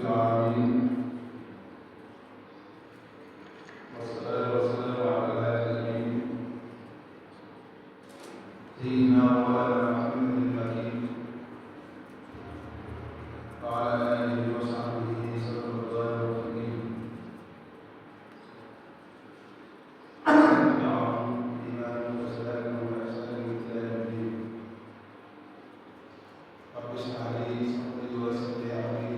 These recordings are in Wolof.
العالمين والصلاة والسلام على الهادي الأمين سيدنا ومولانا محمد المكين وعلى آله وصحبه صلى الله عليه وسلم. رب اشرح لي صدري ويسر لي أمري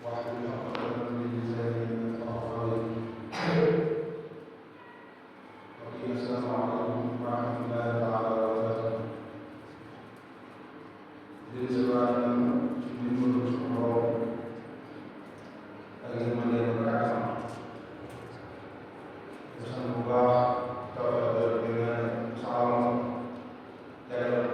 واحلل عقدة من لساني يفقهوا قولي. السلام عليكم ورحمة الله تعالى وبركاته. Jadi sebenarnya ini menurut semua lagi melihat berkata semoga kita dengan salam dari Allah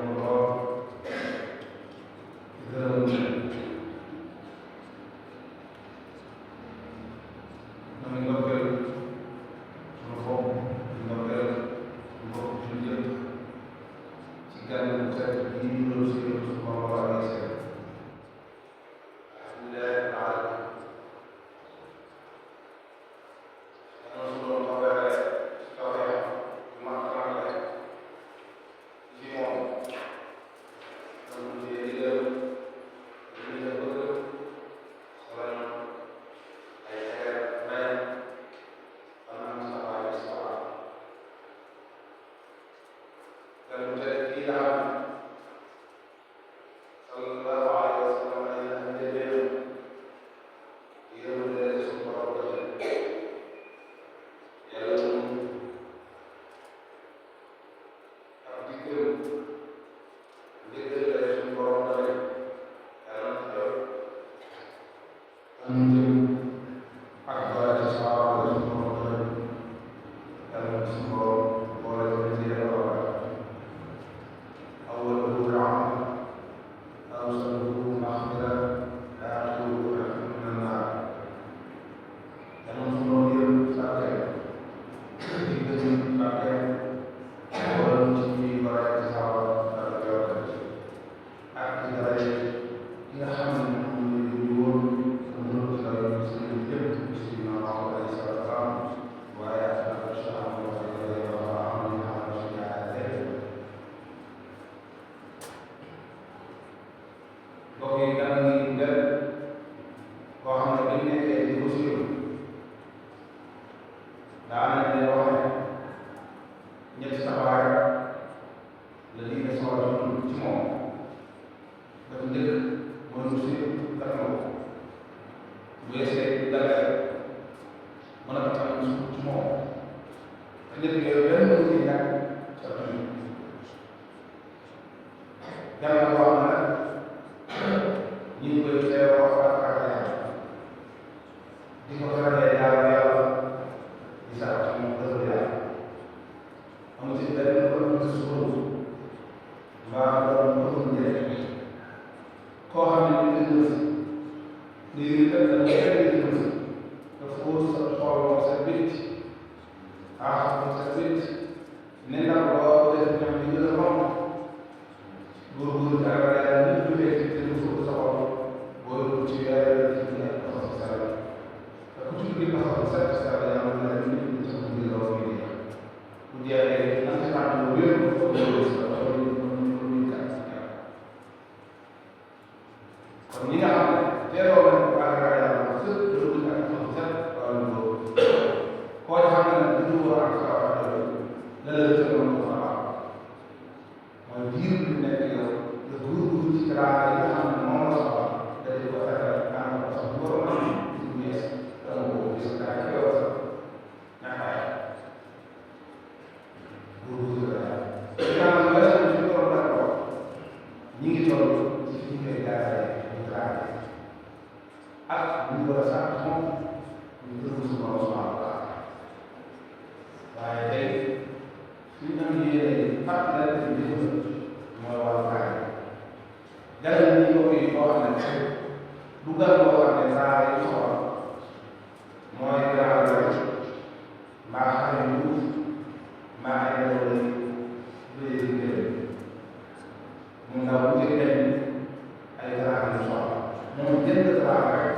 Mungkin keterangan rek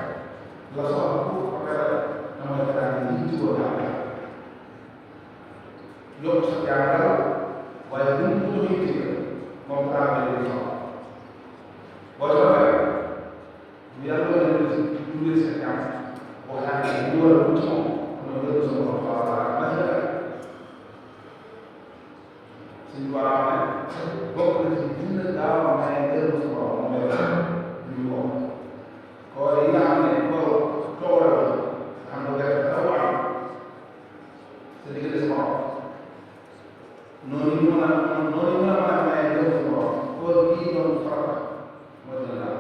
la soxla pour ko dara na mooy dara ni ci woo jàmm yokk sa jàngal waaye bu ñu ko joxee ci moom daa mel ni soxla boo joxee bu yàlla doon leen si dundee sa jàmm boo xam ne ñu war a wut ci moom mooy gën sa borom xaw a suñu borom ne bokk na ci dund daaw am na ay gërëm sa borom moom la ñu ko koor yi nga xam ne koor coowal la xam nga def dafa am sa diggante sa borom noonu ñu mën a mën a may gërëm sa borom koor bii doon farata mooy dina daal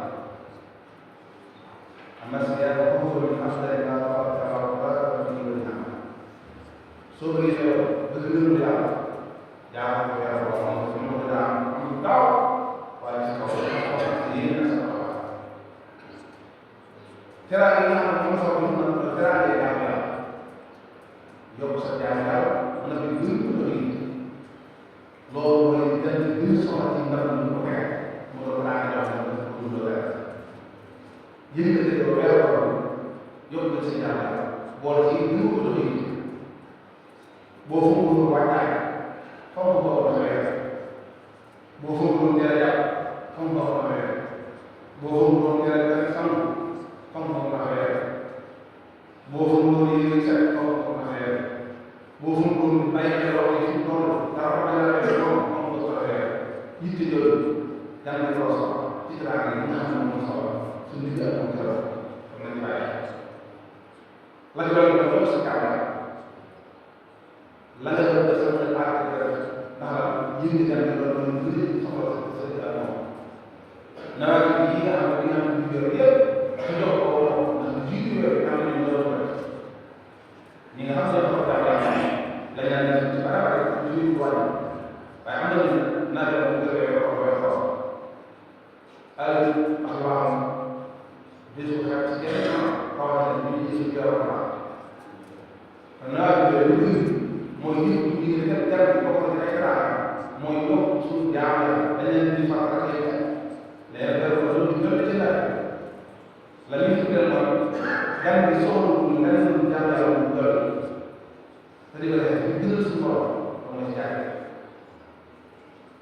am na si yàlla ko ko ñu am day naa tabaraka ñu ngi ñaan soo bëggee yow bëgg gërëm yàlla jaamu ko yàlla boo xam ne su ma ko daan am daaw waaye si kaw yéen a sa kaw teraanga yi nga xam ne moom sax mën na ko teraanga yi jaamu yàlla yokk sa jaamu yàlla mën na ko gën ko doy loolu mooy gën gën soxla ci ndam ñu ko teg mu doon laa jox na ko dund weer yëkkati ko weer ko yokk sa jaamu yàlla boole ci gën ko doy boo fa mu wàccaay foofu nga ko waxee boo fa mu doon jàpp foofu nga ko waxee boo fa mu doon jëlee sang foofu nga ko waxee boo fa mu doon yëngu set foofu nga ko waxee boo fa mu doon bàyyi xel wax yi fi mu toll dara ba dara rek foofu nga ko waxee yitte jooju yàlla na loo soxla ci teraanga yi nga xam ne moom soxla suñu digg ak moom keroog kon nañu bàyyi la ci doon def loolu sa kàddaa la nga doon def sa mën a aar ndax yéen ñi daal di doon gën a soxla sa ak moom nawet bi yi nga xam ne di nga am lu yor yëpp su jox ko woon ndax jiitu yooyu am nañu doon def ñi nga xam ne dafa daal la ñaan def ci barabara ci biir wàññi waaye am nañu nawet bu gën a ko koy xool al ak waxam bés bu xew ci yenn xawaare ñu ngi ci yor ko nawet bi yooyu mooy nit ñi di def jar bi bokk na ay raar mooy yokk suñu jaamu dañ leen di faral ak ay leer dara ko doon jot ci laaj la ñuy tuddee mooy gan bi soxlawul leneen lu jaamu yàlla bu doy te di ko def di gënal suñu borom ba mooy jaay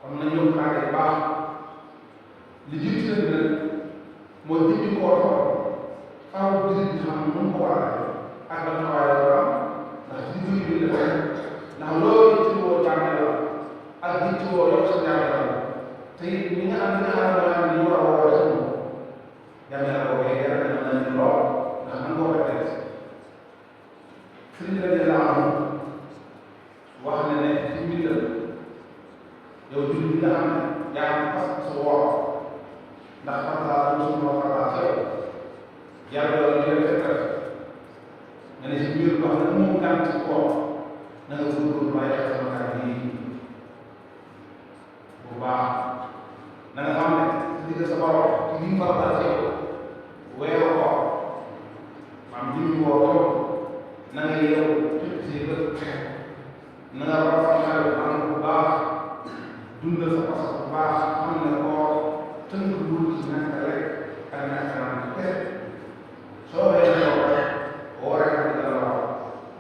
kon nañu xaare baax li jiitu seen nag mooy jëmmi koor faaw jullit bi xam nu mu ko war a ak ban taxawaay la war a am ndax di jullit bi la ndax loolu yittewoo jaamu yàlla ak yittewoo yokk sa jaamu yàlla te it ñi nga xam ne ñu war a woo sa moom jaamu yàlla boobu yàlla dana mën nañu lool ndax man koo ko def sëriñ bi la am wax na ne ci mbindam yow jullit bi nga xam ne yaa ngi fas sa woor ndax farata lu suñu wax farata sa yow yàlla loolu ñu def def nga ne si biir wax na mu gànt ci koor na nga góorgóorlu bàyyi xel sama kàddu yi bu baax na nga xam ne si digg sa borom ci li mu farataal ci yow weeru ko maam li mu woo toog na nga yeewu tëj si bët na nga rafet xel am bu baax dundal sa pas bu baax xam ne koor tënk dul ci nekk rek ak nekk naan kese soo xëyee yow rek woo rek di la wax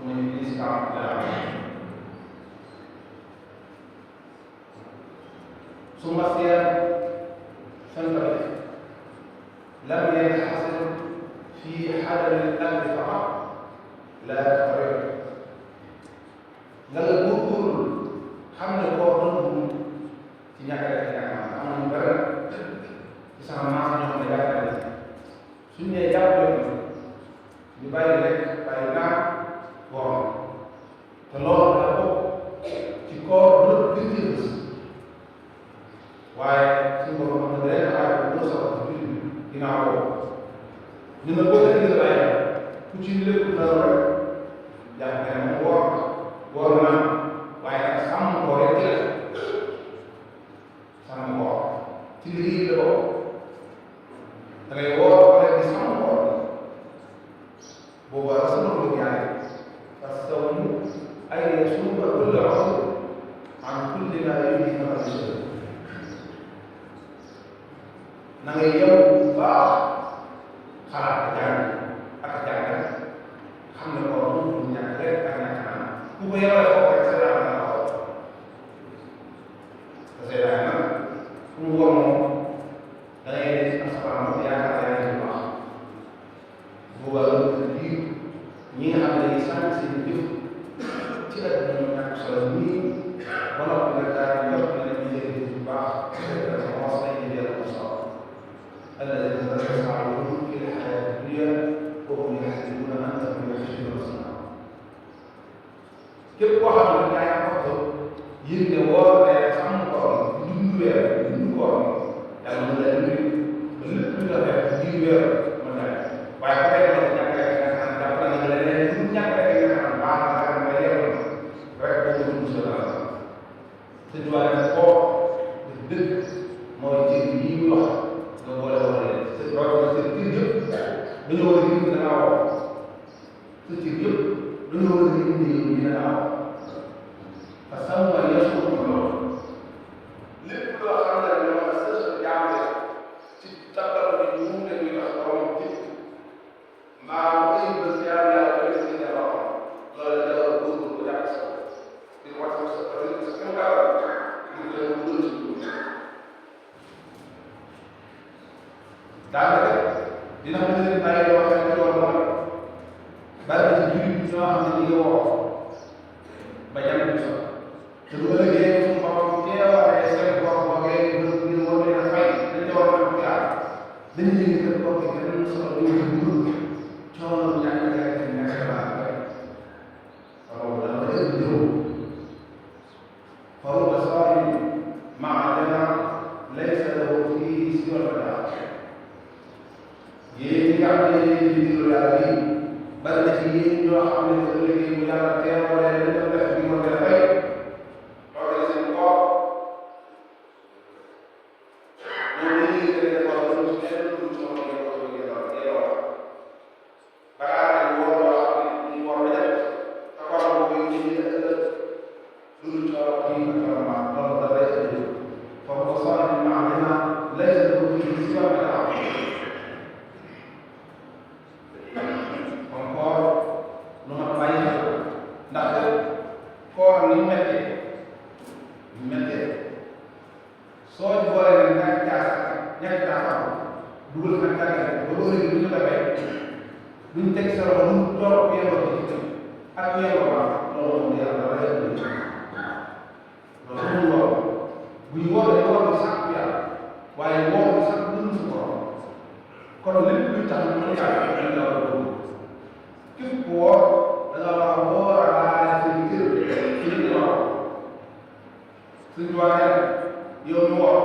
muy lislaam ثم الصيام فانتبه لم ينحصر في حلل الاكل فقط لا تفرق nga góorgóorlu xam ne koo doon ci ñàkk a def ñàkk a am nañu bëri ci sama maas ñoo xam ne jàppale suñu nee jàpp ñu bàyyi rek bàyyi naan borom te loolu daa bokk ci koor bu gën a gës waaye suñu borom xam ne beneen xaar bu gën a soxla ci biir ginnaaw boobu ñu ne boo leen gën a bàyyi ku ci lépp dara rek jàpp ne moom woor na waaye nag sàmm ko rek ci la sàmm ko ci liggéey la bokk da ngay woor wala di sàmm ko booba rasulullah lu jaay parce que mu ay suuba kulla rasul an kulli ma yudi ma rasul na ngay yow bu baax xalaat jàng ak jàngal xam ne ko du ñàkk rek ak ñàkk naan ku ko yemale foofu rek sa daal dana ko te say daal nag fu mu wóor moom da ngay def ci askan moom yaakaar yaa ngi baax boobaa loolu biir ñi nga xam ne dañuy sànni seen jëf ci àdduna ñu ñàkk solo nii ba noppi nag daal di jot na dañuy jëf bu baax mos nañu jël ko solo الذين تسعون في الحياة الدنيا وهم يحسبون أنهم يحسنون صنعا képp koo xam ne yaa ngi ko yëg ne wóor na xam koor gi dund weer dund koor gi yàlla mën na indi ba lépp lu la def diir weer mën na def waaye bu fekkee ne ñàkk rek nga xam jàpp na nga leneen lu ñàkk rek nga xam baax na nga xam ne yeewu rek boo ko dund sa la te duwaa ne koor dëgg mooy cër yi muy wax nga boole wala leen sa rawatina seen cër yëpp dañoo war a yëg da ngaa wax sa cër yëpp dañoo war a yëg ne yow dina ngaa wax parce que mooy yàlla ko lool lépp loo xam ne dama la sa jaamale ci tabal bi ñu mu ne ñuy wax borom jëpp mbaa mu ay bés jaam yàlla ko def ci ñaar wax loolu da war a góor ko jàpp sa di wax sa parce que sa kenn gaaw ñu ko mu dul ci daanaka dina mën a leen bàyyi loo xam ne loolu mooy bari na ci jullit ñoo xam ne ñu ngi woo ba jàng bi sax te bu ëllëgee suñu borom teewalee seen bopp boogee ñu war leen a fay dañ ca war a mën a dañu yëngu kër bopp yi kenn soxla ñu ngi dugg coono ñàkk a lekk ñàkk a baax rek waaw dama def ñëw faru asari maa dana laysa lahu fii si wàllu daal yéen ñi nga xam ne yéen di diglu yàlla bi bari na ci yéen ñoo xam ne dafa liggéey mu yàlla teewalee dañ ko def bi ma gën a fay loolu seen koor ñoom dañuy gën a defal lu ci kenn lu ci moom ngeen ko yelloo bagaar nañ woor loo xam ne ñu war a def te koor boobu yi ñu ëllëg lu ci war a kii ak vraiment loolu da lay ëllëg foofu ko sonn ni ma dina lay sa dugg ci si war a am kon koor lu ma bàyyi xel ndax koor ni méttee soo ci boolee nag ñàkk caa dugal nag tàggat ba loolu yi duñu defee duñ teg sa loxo lu toog yelloo ci ak yelloo baax loolu moom yàlla dara yàlla loolu moom loolu bu ñu wootee woor bi sax yàlla waaye woor bi sax dund sa borom kon lépp luy tax ñu mën a yàlla dañ la war a dugg képp ku woor da nga war a wooraale seen kër ci li nga wax suñ tuwaay yow mi woor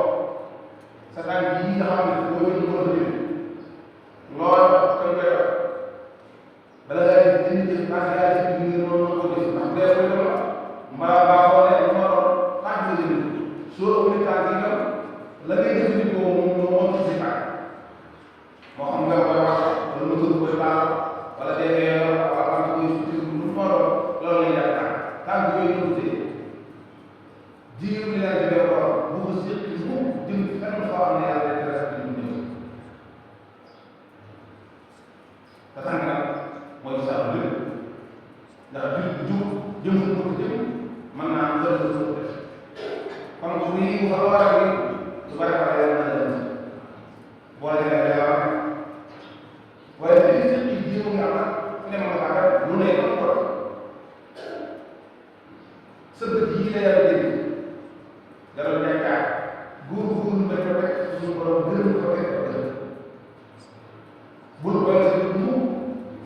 sa tànk yi nga xam ne boo jël mën a jël lool koy koy wax bala ngaa def dindi jëf parce que yaa ci biir noonu ko def ndax dee koy doon mbaa baa xoo ne lu ma doon tànk la jënd soo ëppee tànk yi nga la ngay jëfandikoo moom moo moom ci si tànk moo xam nga koy wax wala mu tëdd koy baal wala dee koy yor wala am koy suti lu ma doon loolu lay def tànk yooyu ñu tëddee jigéen ñi leen di ko bu ko séq mu jëm fenn foo xam ne yàlla day tere ak ñu ñëw te tànk nag mooy sax lépp ndax jur bu jub jëm fu mu jëm mën naa am dara lu ko def kon su ñuy bu fa war a gi su bari bari yàlla na dem boole leen day war waaye li séq yi jéem nga am nag ne ma ko àggal lu ne doon ko sa bët yi la yàlla dégg dara nekkaat góor-góorlu dañ ko teg suñu borom gërëm ko teg ko def bul boole sa bët mu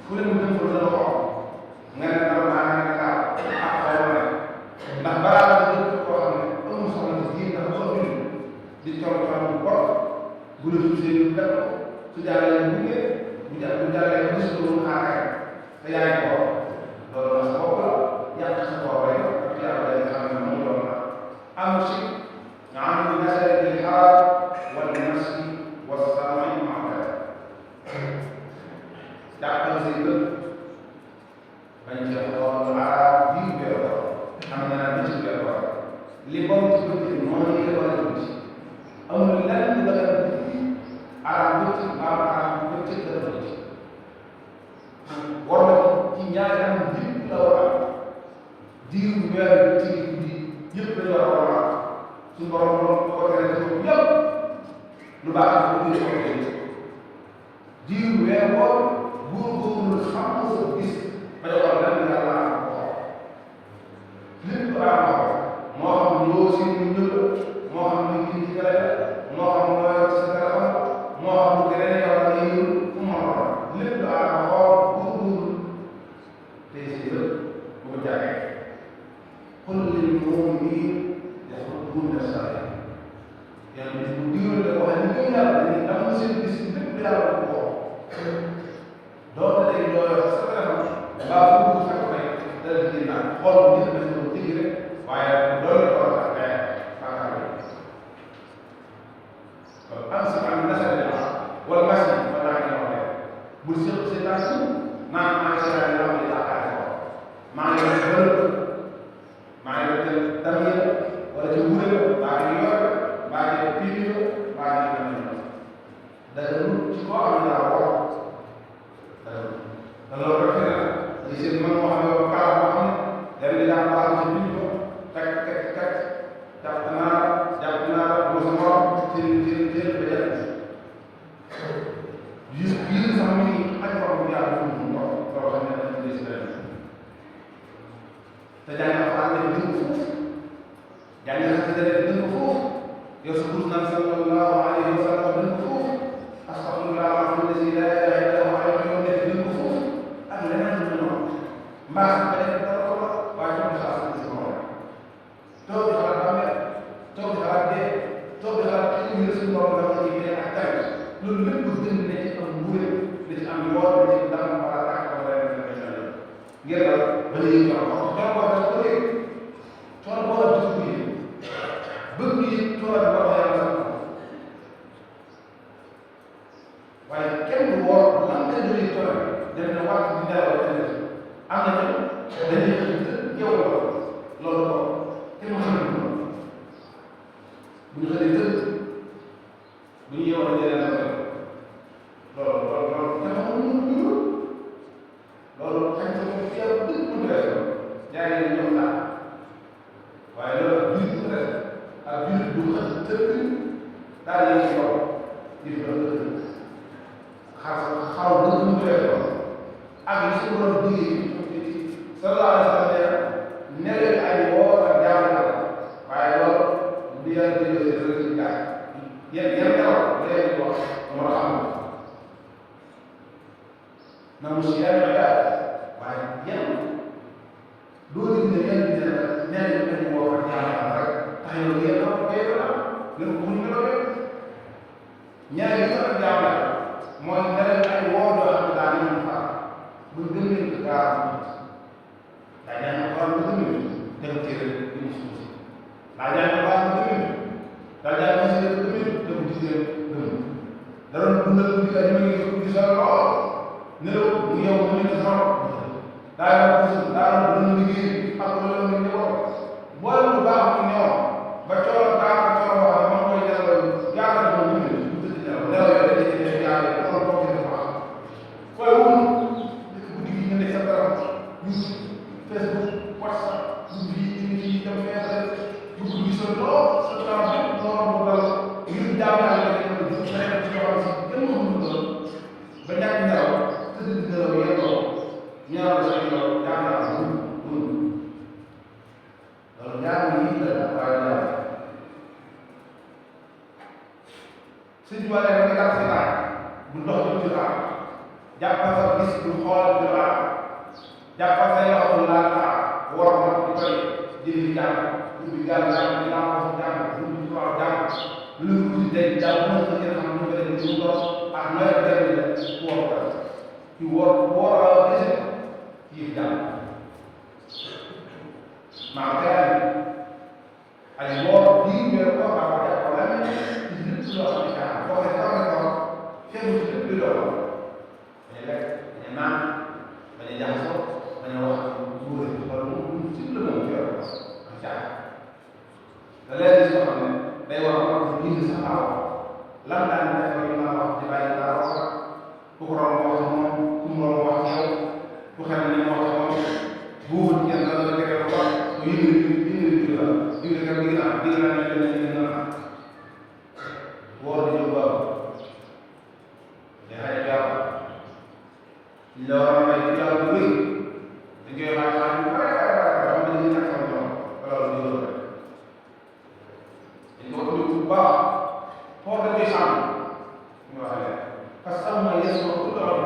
fu ne mu dem fa dana xool nga ne dara maa nga gaaw ak xool ne ndax balaa la dëkk koo xam ne amul soxla si biir ndax soo bind di coono coono bu bor bu la tuusee lu def su jàllee bu gunge bu jàllee bu gis lu mu xaaree te yaa ngi xool loolu la sa bopp la yàq sa bopp rek ak yàlla day xam ne moom loolu la am si عن مسألة الحال والنسل والسمع معك دعنا زيد بن جهر العرب بيبر حمنا بيبر لبنت بنت الماني لبنت أمر لن يدخل عرب بنت عرب بنت لبنت weeru koor góorgóorlu xam ko sa gis ba joxal lan la yàlla am ko lépp lu am ko moo xam loo si ñu ñëw moo xam lu gën ci garab moo xam loo yor sa téléphone moo xam lu gën a yow la ngay yëngu fu mu mën a lépp lu am xool góorgóorlu tey si lépp bu ko jàkkee xol li moom bii dafa dund saa yi yàlla bis bu digal la wax ni ñu yàlla dañuy am seen bis lépp yàlla ko ko doon day loo yor sa téléphone mbaa fu mu fekk may dara di naan xool nit na ñu digg rek waaye loolu la war a xeex bàkkaar bi kon am si am nasal la wala machine wala naa ngi wax bul seq si tànk naan maa ngi seetaan yoo xam ne yaakaar ko maa ngi leen bëri maa ngi leen damir wala ci wure maa ngi yor maa ngi pili maa ngi leen dara ci koo xam ne daa war te loolu rek la li seen man moo xam ne kaa boo xam ne dem di daan baax ci bind ko teg jàpp naa mo sa morom teel ba jàpp biir sax mi xaj ko bu yàlla fu mu loolu xam ne dañ ci des te jàng alxuraan def gën ko foofu jàng xasida def gën ko foofu yow sa kurus naan sallallahu alayhi wa sallam gën ko foofu astaghfirullah allazi la ilaha illa huwa yow def gën ko foofu ak leneen lu noonu mbaa ba def dara ko waaye toog di xalaat si moom toog di xalaat bàmmeel toog di xalaat dee toog di xalaat ci ñu suñu borom dafa ci beneen ak tamit loolu lépp gën ne ci am wóor da ci am yoon da ci dam wala tàkk wala leneen la ngir la ba léegi toog ko tool boo la dugg yi bëgg yi tool boo ko yàlla sax waaye kenn du woor lan nga jëlee tool dem na wàcc di nelaw am na ñoom dañuy yow loolu ko kenn mu xam ne bu ñu xëyee tëdd bu ñu yeewoo jëlee na loolu dafa loolu xañ sa bopp yow dëgg mu def ñaari ñoom laa waaye loolu biir bu rek ak biir bu xëy tëdd daal di yëngu lool di fa dëgg xaw dëgg mu def lool ak li su doon digee sallallahu alayhi wa sallam ne leen ay woor ak jaamu yàlla waaye loolu li yàlla déggoo si rek ci gaay yan nelaw leen di wax moo tax am na mu si yan daal waaye yan doo dégg ne yan bi nee nañu woo ak jaamu yàlla rek tax yow yéen a ko yëg la ngeen ko mun nga doon ñaari yi ak jaamu yàlla mooy ne leen ay woo doo xam ne daal ñu fa bu gëmee ko gaa daa ñaan ko am ko gëmee dem ci rek ñu suuf si daa ñaan ko am ko gëmee daa ñaan ko si def gëmee dem ci rek gëmee da doon dundal bu di ñu ngi ko di sa lool nelaw mu yow mu ngi sa daa doon liggéey ak loolu nga ñëw boole lu baax mu ñëw ba coono baax ba coono wax ma koy delloo yaakaar naa ñu ngi bu tëdd nelaw nelaw yooyu dañuy def yaakaar loolu bokk na baax waaye wóor guddi gi nga nekk sa dara YouTube Facebook WhatsApp guddi gi ñu ngi dem feesal guddi gi sa lool sa temps bi loolu mu dal ngir jaam yàlla nga dem du nekk ci yoo xam si kenn mënu ko ba ñàkk nelaw tëdd nelaw yendoo ñaar sa yow jaam yàlla loolu ñaar yi la waaye ñaar suñ tubaab yi nga def si laaj bu ndox du ci laaj jàppal sa gis du xool du laaj jàppal sa loxo du laaj war na di koy jëli jàng ubbi gàll jàng di laa ko jàng ubbi tubaab jàng lu mu ci denc jàng mën nga jël xam ñu ko def ci ndox ak nooy dem la ci woor kese ci jàng maa teel ay woor bii weer ko maa ko def problème ci lépp loo xam ne kaa boo ko defee ko fenn ci lépp lu doon dañuy lekk dañuy naan dañuy jaxasoo dañuy wax góor yi wala moom ci la moom yor ak caa da leen di soo xam ne day war a wax bind sa xaaw lan daan def ak la wax di bàyyi dara wax ku ko romb wax moom ku mu romb wax yow ku xam ne wax moom buur kenn la la gëre wax ko yëngu la digle kat digg naa ne leen na woor di jóg baax di xay jàpp la war a may ci yàlla bu rëy dañ koy xaar xaar yu bare xam ne dañuy ñàkk sama doom wala lu ñu rek dañ ko wax bu baax foo demee sàmm ñu waxee parce que am na yes ma pour la wax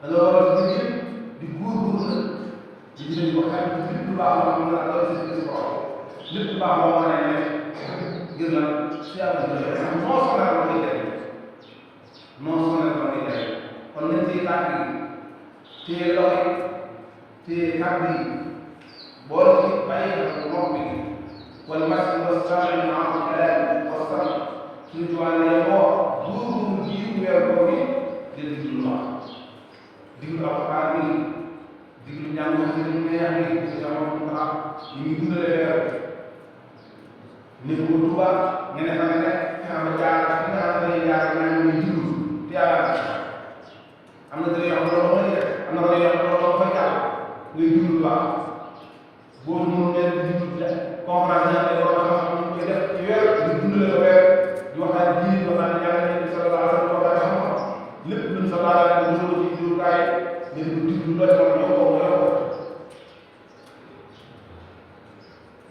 da nga war a di góorgóorlu nag ci jënd ko xam ne lépp lu baax la xam ne la ci ci ko lépp lu baax moo mën a ne ngir la ci yàlla moo sonal ko ngay def moo sonal ko ngay def kon nañ ci tànk yi téye loxo yi téye kàddu yi boole ci bàyyi xel nopp bi wala masque ba saa yu naaw kalaam wa sax suñu tuwaale yi moo góorgóorlu ji weer boo bi di diglu lu baax diglu alxuraan bi diglu ñaan wax ci lu neex bi ci jamono bu baax ñu ngi dundale weer ne ko Tuuba nga ne fa nga nekk fexe ba jaar fi nga xam ne jaar ñaan ñu diglu te yàlla am na dara yoo xam ne loolu mooy def am na dara yoo xam ne loolu fay jàll ngay diglu lu baax boo mënul leen di diglu conférence ñaan ne loolu xam ñu koy def ci weer di dundale ko weer di waxtaan diin waxtaan yàlla ne sallallahu alayhi wa sallam lépp luñ sa laala ne mosoo ci jurukaay nga di ko diglu looy wax ñoo ko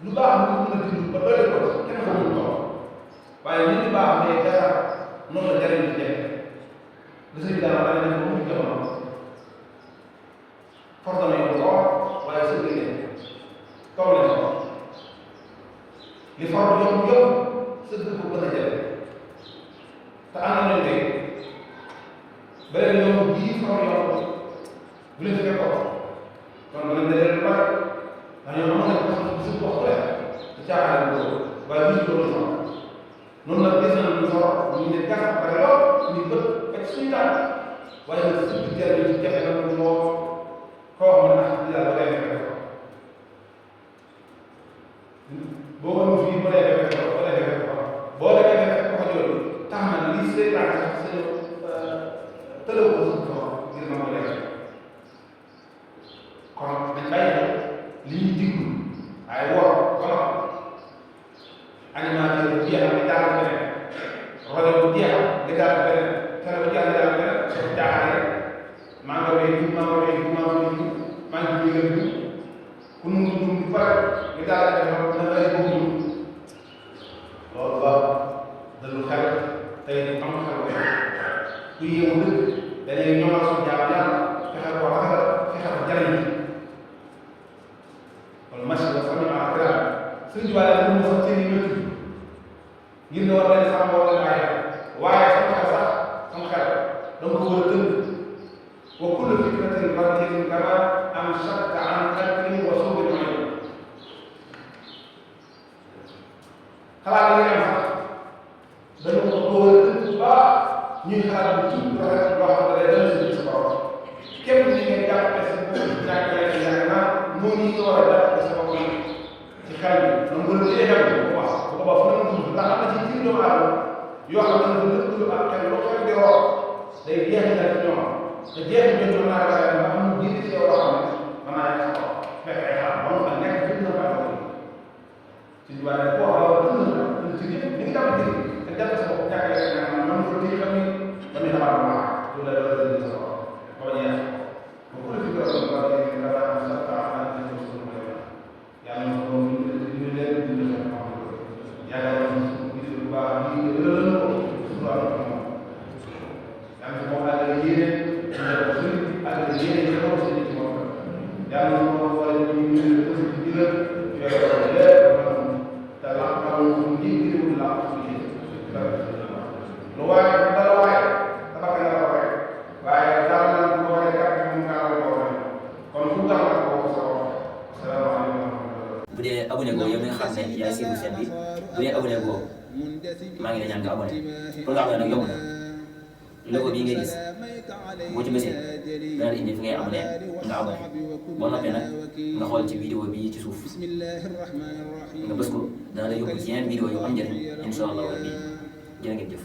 lu baax mu mën a diglu ba doole ko kenn xamul ko waaye nit ñi baax ne dara noonu la jariñ di def da sëñ dara dana def ba mu jamono forta na yow lool waaye sëñ bi ne toll na ko li for yomb yomb sëñ ko gën a jël te ànd nañ tey beneen yomb bii for yomb bu leen fekk ko kon ba leen dajale lu bari ndax ñoom amoon nañ ko xam ne suñu waxtu rek te caaxaan ko waaye bu ñu ko doon soxla noonu nag gis nañ lu soxla ñu ne gàtt bare lool suñu bët ak suñu tànk waaye nag suñu jëriñ ci jafe na lu moo koo xam ne ndax yàlla ba lay fekk ko boo ko fii ba lay fekk ko ba lay fekk ko boo lay fekk ko jooju tax na lii say tànk sax sa tëlëw ko suñu ko ngir ma ko lekk kon dañ bàyyi xel li ñuy diglu ay wor wala animateur bu jeexal nga jàll beneen rajo bu jeexal nga jàll beneen télé bu jeexal nga jàll beneen soo jaaxalee maa nga wéy maa nga wéy maa nga wéy maa ngi jóge bi ku nu mu dund bu pare nga jàll beneen na ngay bëgg loolu ba dalu xel tey ni am xel wéy ku yeewu dëgg dañuy ñoŋal suñu jaam yàlla fexe ko rafetal fexe ko jariñ kon machine la famille en général suñu jiwaale la mu sax seen i métti ngir ne war leen sàmm war leen bàyyi waaye sama xel sax sama xel dama ko war a tënk wa kullu fikratin radiyatin kama am shakka an qalbin wa suubi al xalaat yi ngeen sax dama ko war a tënk bu baax ñuy xalaat bu tuuti rafet loo xam ne day dal si sa borom képp ni ngay jàppale sa bopp ñàkk leen yaakaar naa moo nii nga war a jàppale sa bopp ci xel bi donc bu la tee xel bu ko wax bu ko wax fu mu dund ndax am na ci biir doomu aadama yoo xam ne dafa lëkkaloo ak xel loo xel di roor day jeexital ci ñoom te jeexital ñoom naa la ba am biir ci yow loo xam ne mën naa yàq sa bopp fekk ay xalaat ba mu fa nekk fi na fa ci diwaan ko wax la dund na ci ni nga jàpp ci te jàpp sa bopp ñàkk leen nga xam ne mën ko téye xam ni damay xalaat bu baax lu la doon dund sa bopp boo jeex ba ku la fi ko doon ba léegi nga daan am sa taxawaay ci ñu suñu koy yàlla na ko ñu leen dund sa bopp yàlla na ko gis bu baax ni la la ko suñu wàllu moom yàlla na ko àgg yéene ak suñu àgg yéene ci kaw ci ci moom yàlla na ko wala ñu ñu ko ci digal yooyu lépp te la xam ñu ngi la ci lu waaye dara waaye dafa gën a waaye waaye daal na ko waree kat mu ngaa la ko waree kon fu tax na ko sa salaamaaleykum bu dee abonné ko yow mi nga xam ne yaay siiru seen bi bu dee abonné ko maa ngi lay ñaan nga abonné pour nga abonné nag yomb na logo bii ngay gis boo ci bësee dana la indi fi ngay abonné nga abonné boo noppee nag nga xool ci vidéo bii ci suuf nga bës ko dana la yóbbu ci yeneen vidéo yu am njëriñ incha allah rabbi jërë ngeen jëf